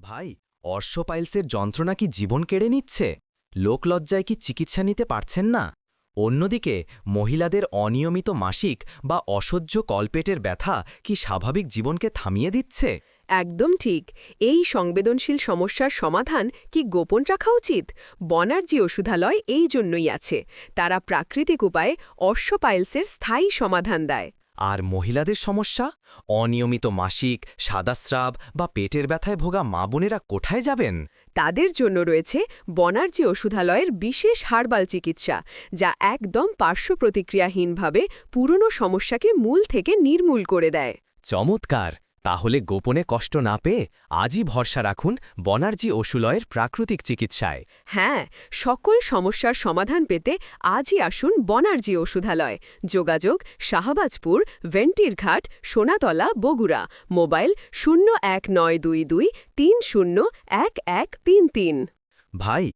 ভাই, অর্শপাইলসের যন্ত্রণা কি জীবন কেড়ে নিচ্ছে? লোকলজ্জায় কি চিকিৎসা নিতে পারছেন না? অন্যদিকে মহিলাদের অনিয়মিত মাসিক বা অসহ্য কলপেটের ব্যথা কি স্বাভাবিক জীবনকে থামিয়ে দিচ্ছে? একদম ঠিক। এই সংবেদনশীল সমস্যার সমাধান কি গোপন রাখা উচিত? বনার্জি ওষুধালয় এই জন্যই আছে। তারা প্রাকৃতিক উপায়ে অশ্বপাইলসের স্থায়ী সমাধান দেয়। আর মহিলাদের সমস্যা, অনিয়মিত মাসিক, সাদাস্রাব বা পেটের ব্যথায় ভোগা মা বোনেরা কোথায় যাবেন? তাদের জন্য রয়েছে বনার্জি ওষুধালয়ের বিশেষ হার্বাল চিকিৎসা, যা একদম পার্শ্ব প্রতিক্রিয়াহীনভাবে পুরনো সমস্যাকে মূল থেকে নির্মূল করে দেয়। চমৎকার! তাহলে গোপনে কষ্ট না পেয়ে আজই ভরসা রাখুন বনার্জি ওষুলয়ের প্রাকৃতিক চিকিৎসায়। হ্যাঁ, সকল সমস্যার সমাধান পেতে আজই আসুন বনার্জি ওষুধালয়। যোগাযোগ শাহবাজপুর, ভেন্টিরঘাট, সোনাতলা, বগুড়া। মোবাইল 01922 301133। ভাই,